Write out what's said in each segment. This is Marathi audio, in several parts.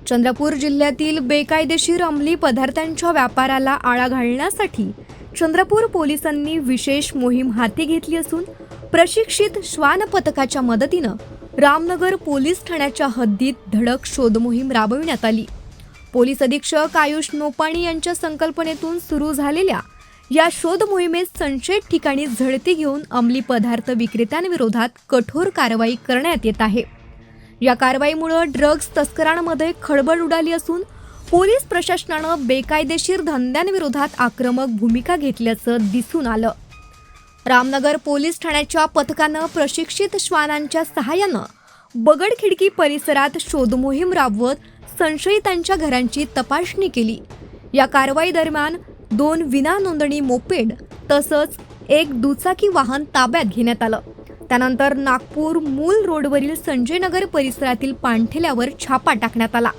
चंद्रपूर जिल्ह्यातील बेकायदेशीर अंमली पदार्थांच्या व्यापाराला आळा घालण्यासाठी चंद्रपूर पोलिसांनी विशेष मोहीम हाती घेतली असून प्रशिक्षित श्वान पथकाच्या मदतीनं रामनगर पोलीस ठाण्याच्या हद्दीत धडक शोध मोहीम राबविण्यात आली। पोलीस अधीक्षक आयुष नोपाणी यांच्या संकल्पनेतून सुरू झालेल्या या शोध मोहिमेत संशयित ठिकाणी झडती घेऊन अंमली पदार्थ विक्रेत्यांविरोधात कठोर कारवाई करण्यात येत आहे। या कारवाईमुळे ड्रग्ज तस्करांमध्ये खळबळ उडाली असून पोलीस प्रशासनानं बेकायदेशीर धंद्यांविरोधात आक्रमक भूमिका घेतल्याचं दिसून आलं। रामनगर पोलीस ठाण्याच्या पथकानं प्रशिक्षित श्वानांच्या सहाय्यानं बगडखिडकी परिसरात शोध मोहीम राबवत संशयितांच्या घरांची तपासणी केली। या कारवाई दरम्यान 2 विना नोंदणी मोपेड तसंच एक दुचाकी वाहन ताब्यात घेण्यात आलं। त्यानंतर नागपूर मूल रोडवरील संजयनगर परिसरातील पाणठेल्यावर छापा टाकण्यात आला।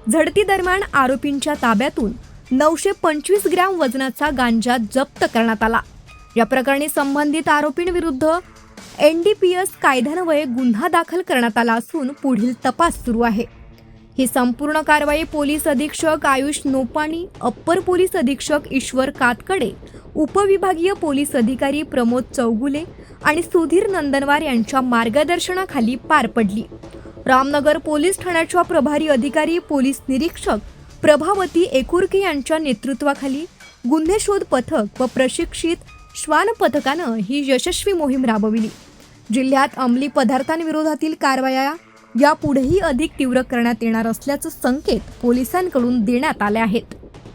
झडती दरम्यान आरोपींच्या ताब्यातून 925 ग्रॅम वजनाचा गांजा जप्त करण्यात आला। या प्रकरणी संबंधित आरोपींविरुद्ध NDPS कायद्यान्वये गुन्हा दाखल करण्यात आला असून पुढील तपास सुरू आहे। ही संपूर्ण कारवाई पोलीस अधीक्षक आयुष नोपाणी, अप्पर पोलीस अधीक्षक ईश्वर कातकडे, उपविभागीय पोलीस अधिकारी प्रमोद चौगुले आणि सुधीर नंदनवार यांच्या मार्गदर्शनाखाली पार पडली। रामनगर पोलीस ठाण्याच्या प्रभारी अधिकारी पोलीस निरीक्षक प्रभावती एकुरके यांच्या नेतृत्वाखाली गुन्हे शोध पथक व प्रशिक्षित श्वान पथकानं ही यशस्वी मोहीम राबविली। जिल्ह्यात अंमली पदार्थांविरोधातील कारवाया यापुढेही अधिक तीव्र करण्यात येणार असल्याचे संकेत पोलिसांकडून देण्यात आले आहेत।